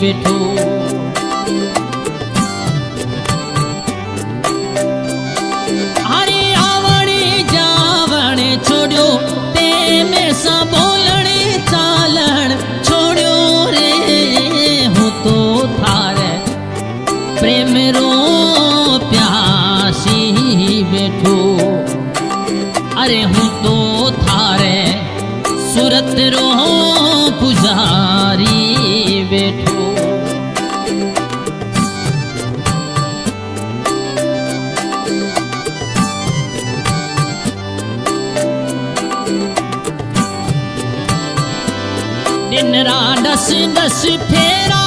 बैठो। अरे आवड़े जावड़े छोड़ो ते में सा बोलने चालन छोड़ो रे। हूँ तो थारे प्रेम रो प्यासी बैठो। अरे हूँ तो थारे सूरत रो पुजारी बैठो। दिन रात 10 फेरा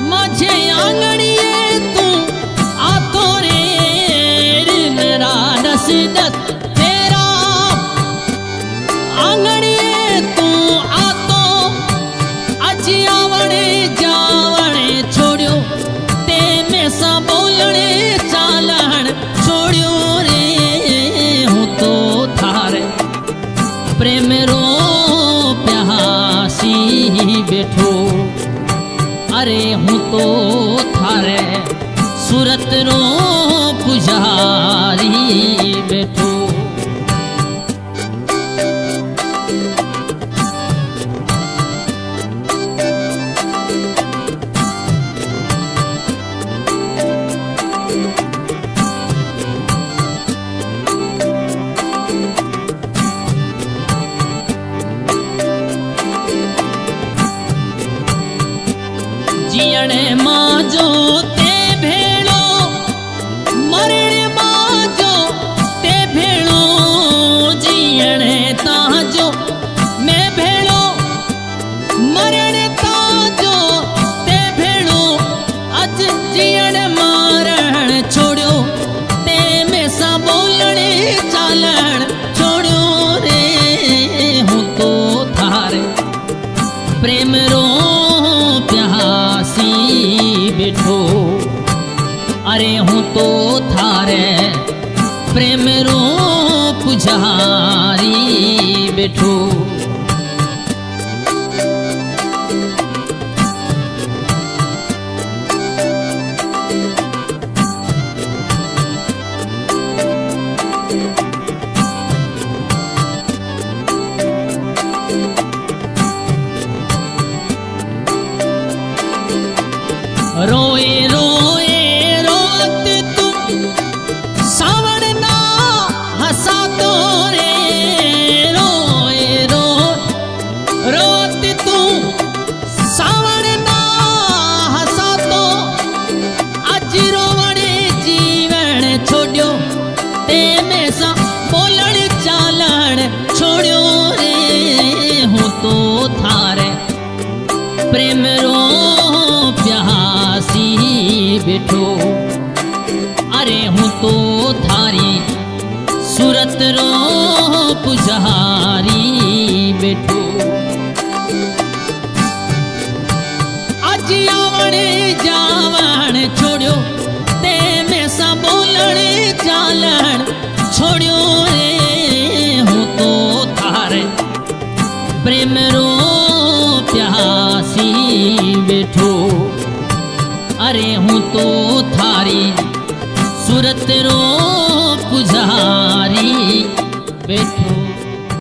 मुझे आंगड़िए तू आतो रे। दिन रात 10 फेरा आंगड़िए तू आतो। अज आवड़े जावड़े छोड़ो ते में सा बोलने चालन छोड़ो रे। हूँ तो थारे प्रेम रो बैठो। अरे हूँ तो थारे सूरत रो पुजारी बैठो। जियणे माजो ते भेड़ो मरणे माजो ते भेड़ो। जियणे ताजो मैं भेड़ो मरणे ताजो ते भेड़ो। अज जियण मारण छोड़ो ते में सा बोलने चालन छोड़ो रे। हूँ तो थारे प्रेम रो बैठो। अरे हूँ तो थारे प्रेम रो पुजारी बैठो। रोए रोए रोत तू सावरना हंसा तो रे। रोए रो रोत तू सावरना हंसा तो। अज रोवणे जीवन छोड़ो ते में सा बोलण चालन छोड़ो रे। हूँ तो थारे प्रेम रो बैठो। अरे हूँ तो थारी सूरत रो पुजारी बैठो। अज आवड़े जावण छोड़ो ते में सा बोलने चालन छोड़ो रे। हूँ तो थारे प्रेम रो प्यासी बैठो। अरे हूँ तो थारी सूरत रो